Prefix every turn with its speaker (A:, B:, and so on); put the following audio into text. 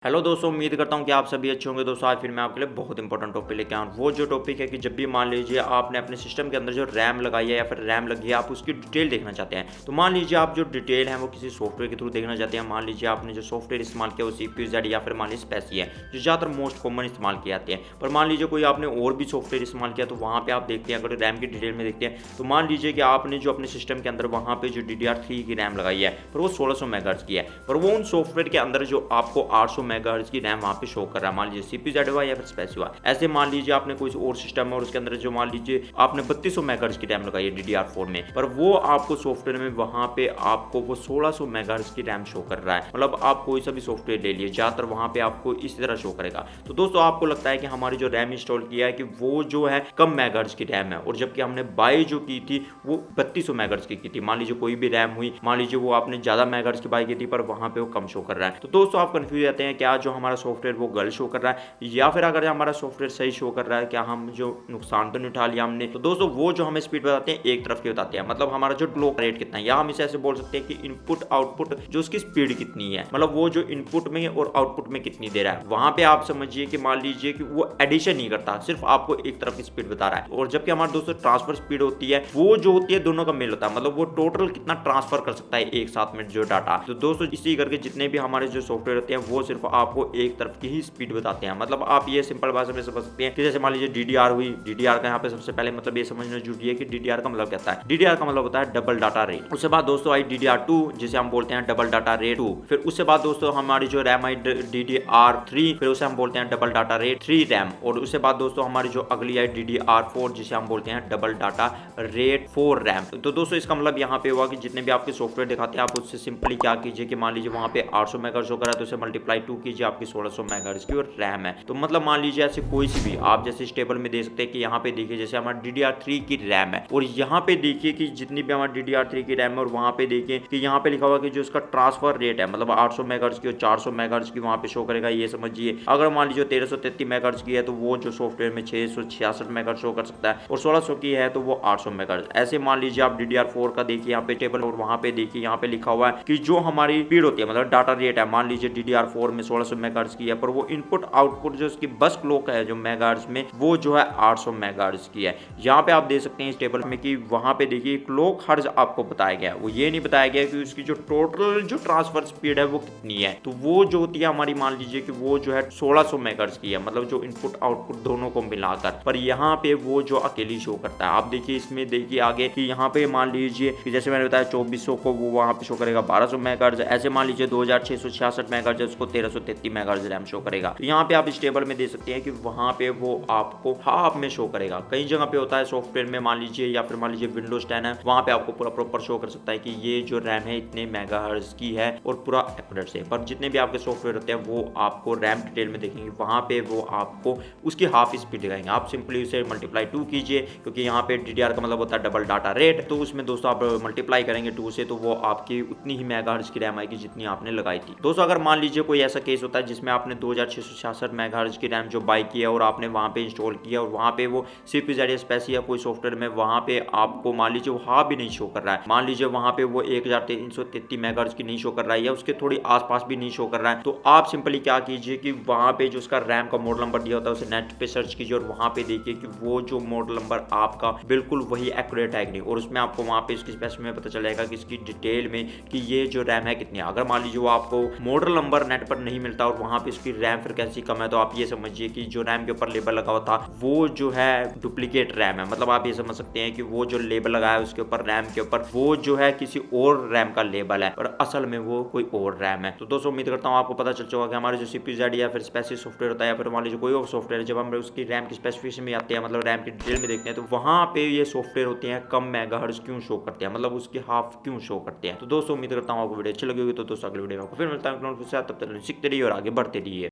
A: Hello दोस्तों, उम्मीद करता हूँ कि आप सभी अच्छे होंगे। दोस्तों आज फिर मैं आपके लिए बहुत इंपॉर्टेंट टॉपिक लेके आया हूँ। वो जो टॉपिक है कि जब भी मान लीजिए आपने अपने सिस्टम के अंदर जो रैम लगाई है या फिर रैम लगी है, आप उसकी डिटेल देखना चाहते हैं। तो मान लीजिए आप जो डिटेल है वो किसी सॉफ्टवेयर के थ्रू देखना चाहते हैं। मान लीजिए आपने जो सॉफ्टवेयर इस्तेमाल किया वो CPUZ या फिर मान लीजिए स्पेसी है, जो ज़्यादातर मोस्ट कॉमन इस्तेमाल किए जाते हैं। पर मान लीजिए कोई आपने और भी सॉफ्टवेयर इस्तेमाल किया तो वहाँ पर आप देखते हैं, अगर रैम की डिटेल में देखते हैं तो मान लीजिए कि आपने जो अपने सिस्टम के अंदर वहाँ पर जो DDR3 की रैम लगाई है पर वो 1600 मेगाहर्ट्ज़ की है, पर वो उन सॉफ्टवेयर के अंदर जो आपको 800 मेगाहर्ट्ज़ की रैम वहाँ पे शो कर रहा है, मान लीजिए CPUZ या फिर स्पेसी। ऐसे मान लीजिए आपने कोई और सिस्टम है और उसके अंदर जो मान लीजिए आपने 3200 मेगाहर्ट्ज़ की रैम लगाई है DDR4 में, पर वो आपको सॉफ्टवेयर में वहां पे आपको वो 1600 मेगाहर्ट्ज़ की रैम शो कर रहा है। मतलब आप कोई सा भी सॉफ्टवेयर ले लिए, ज्यादातर वहां पे आपको इसी तरह शो करेगा। तो दोस्तों आपको लगता है कि हमारी जो रैम इंस्टॉल किया है कि वो जो है कम मेगाहर्ट्ज़ की रैम है, और जबकि हमने बाई जो की थी वो 3200 मेगाहर्ट्ज़ की थी। मान लीजिए कोई भी रैम हुई, मान लीजिए वो आपने ज्यादा मेगाहर्ट्ज़ की बाई की थी पर वहां पे वो कम शो कर रहा है। तो दोस्तों आप कंफ्यूज रहते हैं, क्या जो हमारा सॉफ्टवेयर वो गलत शो कर रहा है या फिर अगर हमारा सॉफ्टवेयर सही शो कर रहा है, क्या हम जो नुकसान तो नहीं उठा लिया हमने। तो दोस्तों वो जो हमें स्पीड बताते हैं एक तरफ की बताते हैं, मतलब हमारा जो क्लॉक रेट कितना है, या हम इसे ऐसे बोल सकते हैं कि इनपुट आउटपुट जो उसकी स्पीड कितनी है, मतलब वो जो इनपुट में और आउटपुट में कितनी दे रहा है। वहां पे आप समझिए कि मान लीजिए कि वो एडिशन नहीं करता, सिर्फ आपको एक तरफ की स्पीड बता रहा है। और जबकि हमारे दोस्तों ट्रांसफर स्पीड होती है वो जो होती है दोनों का मेल होता है, मतलब वो टोटल कितना ट्रांसफर कर सकता है एक साथ में जो डाटा। तो दोस्तों इसी करके जितने भी हमारे जो सॉफ्टवेयर होते हैं वो सिर्फ आपको एक तरफ की ही स्पीड बताते हैं। मतलब आप ये सिंपल भाषा में समझ सकते हैं कि जैसे मान लीजिए DDR हुई, DDR का यहाँ पे सबसे पहले मतलब ये समझना जरूरी है कि DDR का मतलब क्या होता है। DDR का मतलब होता है डबल डाटा रेट। उसके बाद दोस्तों आई DDR2 जिसे हम बोलते हैं डबल डाटा रेट 2। फिर उससे बाद दोस्तों हमारी जो रैम आई DDR3, फिर उसे हम बोलते हैं डबल डाटा रेट 3 रैम। और उससे बाद दोस्तों हमारी जो अगली आई DDR4 जिसे हम बोलते हैं डबल डाटा रेट 4 रैम। तो दोस्तों इसका मतलब यहाँ पे हुआ कि जितने भी आपके सॉफ्टवेयर दिखाते हैं आप उससे सिंपली क्या कीजिए कि मान लीजिए वहां पे 800 मेगाहर्ट्ज़ शो कर रहा है तो उसे मल्टीप्लाई 2 कीजिए, आपकी 1600 मेगाहर्ट्ज़ की और रैम है। तो मतलब मान लीजिए ऐसे कोई सी भी आप जैसे इस टेबल में देख सकते हैं कि यहाँ पे देखिए जैसे हमारा DDR3 की रैम है, और यहाँ पे देखिए कि जितनी भी हमारी DDR3 की रैम है, और वहाँ पे देखिए कि यहाँ पे लिखा हुआ कि जो उसका ट्रांसफर रेट है मतलब 800 मेगाहर्ट्ज़ की और 400 मेगाहर्ट्ज़ की वहाँ पे शो करेगा। ये समझिए अगर मान लीजिए 1333 मेगाहर्ट्ज़ की है तो वो जो सॉफ्टवेयर में 666 मेगाहर्ट्ज़ शो कर सकता है, और 1600 की है तो वो 800 मेगाहर्ट्ज़। ऐसे मान लीजिए आप DDR4 का देखिए यहाँ पे टेबल, और वहाँ पे देखिए यहाँ पे लिखा हुआ है कि जो हमारी स्पीड होती है मतलब डाटा रेट है, मान लीजिए DDR4 में 1600 मेगाहर्ट्ज़ की है, पर वो इनपुट आउटपुट जो उसकी बस क्लॉक है जो मेगाहर्ट्ज़ में वो जो है 800 मेगाहर्ट्ज़ की है। यहाँ पे आप देख सकते हैं इस टेबल में कि वहाँ पे देखिए क्लॉक हर्ट्ज़ आपको बताया गया है, वो ये नहीं बताया गया कि उसकी जो टोटल जो ट्रांसफर स्पीड है वो कितनी है। तो वो जो होती है हमारी मान लीजिए कि वो जो है 1600 मेगाहर्ट्ज़ की है, मतलब जो इनपुट आउटपुट दोनों को मिलाकर, पर यहाँ पे वो जो अकेली शो करता है। आप देखिए इसमें देखिए आगे कि यहाँ पे मान लीजिए कि जैसे मैंने बताया 2400 को वो वहाँ पे शो करेगा 1200 मेगाहर्ट्ज़। ऐसे मान लीजिए 2666 मेगाहर्ट्ज़ उसको 1333 मेगाहर्ट्ज़ रैम शो करेगा। तो यहाँ पे आप इस टेबल में देख सकते हैं कि वहाँ पे वो आपको हाफ में शो करेगा। कई जगह पे होता है सॉफ्टवेयर में मान लीजिए, या फिर मान लीजिए विंडोज 10 है, वहाँ पे आपको पूरा प्रॉपर शो कर सकता है कि ये जो रैम है इतने मेगाहर्ट्ज़ की है और पूरा एक्यूरेट से। पर जितने भी आपके सॉफ्टवेयर होते हैं वो आपको रैम डिटेल में देखेंगे, वहाँ पे वो आपको उसकी हाफ स्पीड दिखाएंगे। आप सिंपली उसे मल्टीप्लाई 2 कीजिए, क्योंकि यहाँ पे DDR का मतलब होता है डबल डाटा रेट, तो उसमें दोस्तों आप मल्टीप्लाई करेंगे 2 से तो वो आपकी उतनी ही मेगाहर्ट्ज़ की रैम आएगी जितनी आपने लगाई थी। दोस्तों अगर मान लीजिए कोई ऐसा केस होता है जिसमें आपने 2666 मेगाहर्ट्ज़ की रैम जो बाई की है और आपने वहाँ पे इंस्टॉल किया, और वहाँ पे वो CPUZ स्पेसी या कोई सॉफ्टवेयर में वहाँ पे आपको मान लीजिए वो हाफ भी नहीं शो कर रहा है, मान लीजिए वहाँ पे वो 1333 मेगाहर्ट्ज़ की नहीं शो कर रहा है या उसके थोड़ी आसपास भी नहीं शो कर रहा है, तो आप सिंपली क्या कीजिए कि वहाँ पे जो उसका रैम का मॉडल नंबर दिया होता है उसे नेट पे सर्च कीजिए, और वहाँ पे देखिए कि वो जो मॉडल नंबर आपका बिल्कुल वही एक्यूरेट है कि नहीं, और उसमें आपको वहाँ पे इसकी स्पेसिफिकेशन में पता चल जाएगा कि इसकी डिटेल में कि ये जो रैम है कितनी है। अगर मान लीजिए वो आपको मॉडल नंबर नेट पर नहीं मिलता और वहाँ पे इसकी रैम फ्रिक्वेंसी कम है, तो आप ये समझिए कि जो रैम के ऊपर लेबल लगा हुआ था वो जो है डुप्लीकेट रैम है। मतलब आप ये समझ सकते हैं कि वो जो लेबल लगाया है उसके ऊपर रैम के ऊपर वो जो है किसी और रैम का लेबल है, और असल में वो कोई और रैम है। तो दोस्तों उम्मीद करता हूँ आपको पता चल चुका कि हमारे जो CPUZ या फिर स्पेसी सॉफ्टवेयर होता है, या फिर मान लीजिए कोई और सॉफ्टवेयर, जब हम उसकी रैम की स्पेसिफिकेशन में आते हैं मतलब रैम की डिटेल में देखते हैं, तो वहाँ पे ये सॉफ्टवेयर होते हैं कम मेगाहर्ट्ज़ क्यों शो करते हैं, मतलब उसकी हाफ क्यों शो करते हैं। तो दोस्तों उम्मीद करता हूँ आपको वीडियो अच्छी लगी होगी। तो दोस्तों अगली वीडियो में आपको फिर मिलता है, तब तक सीखते रहिए और आगे बढ़ते रहिए।